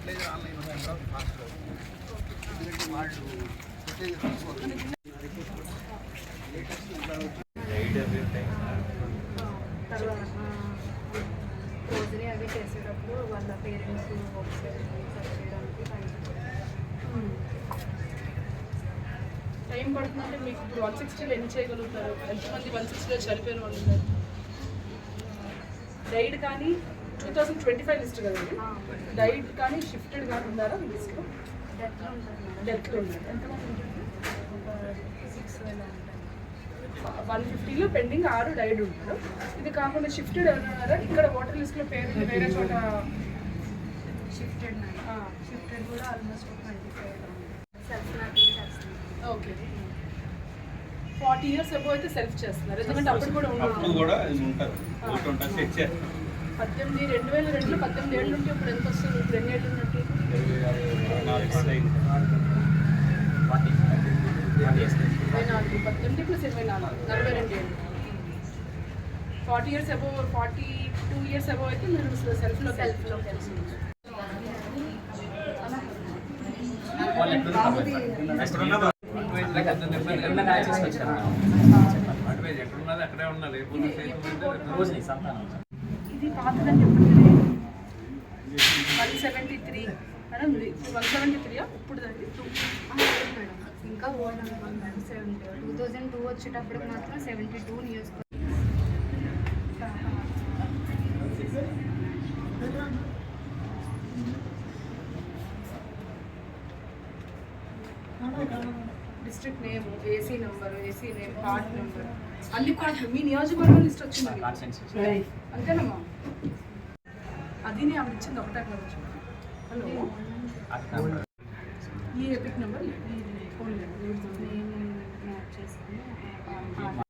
Fertiliser online ఉంది fast ఎందుకంటే వాళ్ళు రోజుని అవి చేసేటప్పుడు వాళ్ళ పేరెంట్స్ టైం పడుతుందంటే మీకు ఇప్పుడు 160లో ఎన్ని చేయగలుగుతారు? ఎంతమంది 160లో చనిపోయిన వాళ్ళు ఉన్నారు? డైడ్ కానీ 2025 లిస్ట్ కదండి, డైడ్ కానీ షిఫ్టెడ్ కానీ ఉన్నారా మీ లిస్ట్లో? డెత్లో ఉన్నారు. ఎంతమంది ఉంటుంది? 150లో పెండింగ్ 6 డైడ్ ఉంటారు. ఇది కాకుండా షిఫ్టెడ్ ఎవరైనా ఉన్నారా? ఇక్కడ ఓటర్ లిస్ట్లో పేరు వేరే చోట షిఫ్టెడ్ కూడా ఆల్మోస్ట్ 25 ఓకే. 40 years అబౌవ్ అయితే సెల్ఫ్ చేస్తున్నారు, ఎందుకంటే అప్పుడు కూడా ఉంటారు. 18 2002లో 18 ఏళ్ళు ఉంటే ఇప్పుడు ఎంత వస్తుంది? ఇప్పుడు ఎన్ని ఏళ్ళు ఉన్నట్టు? 18 ప్లస్ 24 42 ఏళ్ళు. 40 years అబౌవ్ 42 years అబౌవ్ అయితే మీరు సెల్ఫ్లో తెలుస్తుంది. ఇది పాతదని చెప్పండి. 173 అని ఉంది. 173 ఇప్పుడు దాన్ని మేడం ఇంకా ఓల్డ్ అనుకోండి మేడం. 2002 వచ్చేటప్పటికి మాత్రం 72 నియోజకవర్గం. District name, AC number, AC name, card number అన్ని కూడా మీ నియోజకవర్గం లిస్ట్ వచ్చింది అంతేనమ్మా? అది నేను ఆవిడ ఇచ్చింది ఒకటే కావచ్చు. హలో, ఈ ఎపిక్ నెంబర్, ఈ ఫోన్ నెంబర్